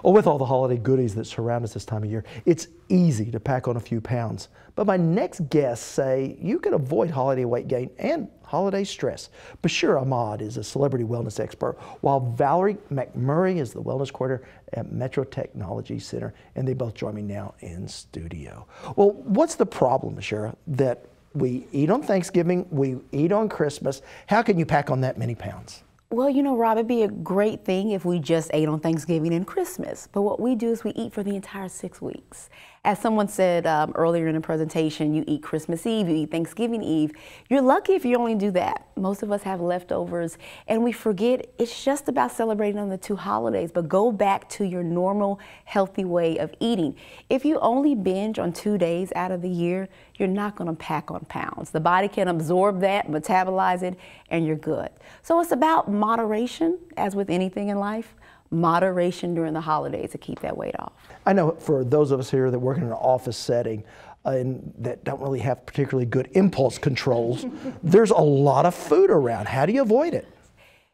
Well, with all the holiday goodies that surround us this time of year, it's easy to pack on a few pounds. But my next guests say you can avoid holiday weight gain and holiday stress. Basheerah Ahmad is a celebrity wellness expert, while Valerie McMurray is the wellness coordinator at Metro Technology Center, and they both join me now in studio. Well, what's the problem, Basheerah, that we eat on Thanksgiving, we eat on Christmas? How can you pack on that many pounds? Well, you know, Rob, it'd be a great thing if we just ate on Thanksgiving and Christmas. But what we do is we eat for the entire 6 weeks. As someone said earlier in the presentation, you eat Christmas Eve, you eat Thanksgiving Eve. You're lucky if you only do that. Most of us have leftovers, and we forget it's just about celebrating on the 2 holidays, but go back to your normal, healthy way of eating. If you only binge on 2 days out of the year, you're not gonna pack on pounds. The body can absorb that, metabolize it, and you're good. So it's about moderation, as with anything in life. Moderation during the holidays to keep that weight off. I know for those of us here that work in an office setting and that don't really have particularly good impulse controls, there's a lot of food around. How do you avoid it?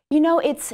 You know, it's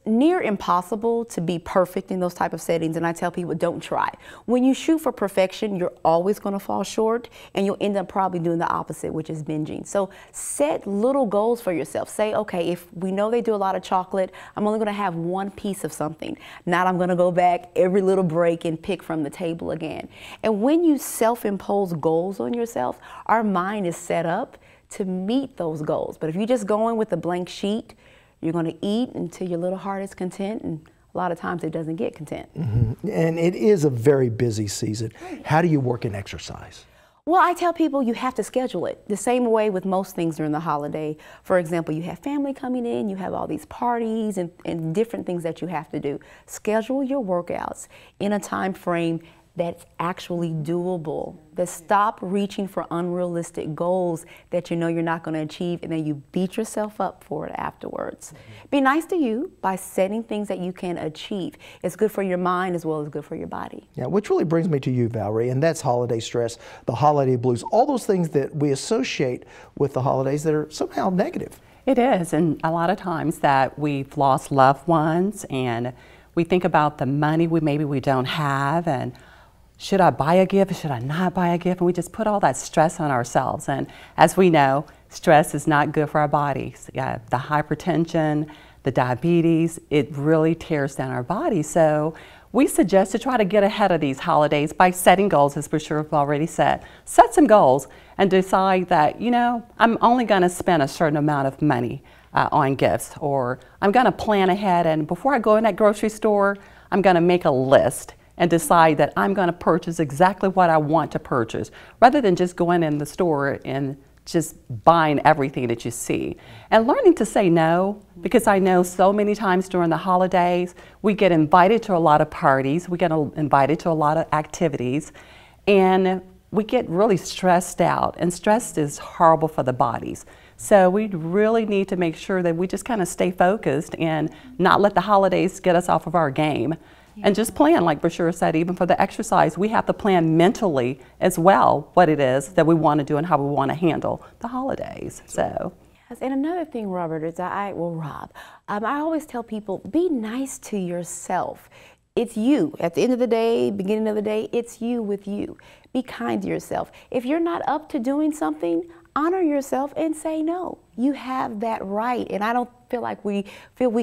near impossible to be perfect in those type of settings, and I tell people don't try. When you shoot for perfection, you're always going to fall short, and you'll end up probably doing the opposite, which is binging. So set little goals for yourself. Say, okay, if we know they do a lot of chocolate, I'm only going to have 1 piece of something. Not I'm going to go back every little break and pick from the table again. And when you self-impose goals on yourself, our mind is set up to meet those goals. But if you just go in with a blank sheet, you're going to eat until your little heart is content, and a lot of times it doesn't get content. And it is a very busy season. How do you work in exercise? Well, I tell people you have to schedule it. The same way with most things during the holiday. For example, you have family coming in, you have all these parties and different things that you have to do. Schedule your workouts in a time frame that's actually doable. That stop reaching for unrealistic goals that you know you're not going to achieve, and then you beat yourself up for it afterwards. Be nice to you by setting things that you can achieve. It's good for your mind as well as good for your body. Yeah, which really brings me to you, Valerie, and that's holiday stress, the holiday blues, all those things that we associate with the holidays that are somehow negative. It is, and a lot of times that we've lost loved ones, and we think about the money maybe we don't have, and should I buy a gift? Should I not buy a gift? And we just put all that stress on ourselves. And as we know, stress is not good for our bodies. The hypertension, the diabetes, it really tears down our body. So we suggest to try to get ahead of these holidays by setting goals, as Basheerah already said. Set some goals and decide that, you know, I'm only going to spend a certain amount of money on gifts, or I'm going to plan ahead, and before I go in that grocery store, I'm going to make a list and decide that I'm going to purchase exactly what I want to purchase, rather than just going in the store and just buying everything that you see. And learning to say no, because I know so many times during the holidays, we get invited to a lot of parties, we get invited to a lot of activities, and we get really stressed out, and stress is horrible for the bodies. So we really need to make sure that we just kind of stay focused and not let the holidays get us off of our game. And just plan, like Basheerah said, even for the exercise, we have to plan mentally as well what it is that we want to do and how we want to handle the holidays. So. Yes, and another thing, Robert, is I always tell people, be nice to yourself. It's you. At the end of the day, beginning of the day, it's you with you. Be kind to yourself. If you're not up to doing something, honor yourself and say no. You have that right, and I don't feel like we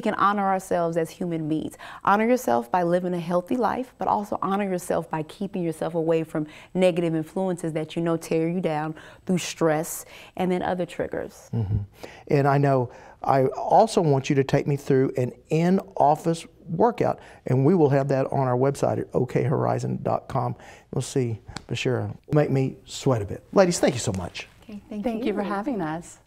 can honor ourselves as human beings. Honor yourself by living a healthy life, but also honor yourself by keeping yourself away from negative influences that you know tear you down through stress and then other triggers. And I know I also want you to take me through an in-office workout, and we will have that on our website at okhorizon.com. You'll see Basheerah make me sweat a bit. Ladies, thank you so much. Okay, Thank you for having us.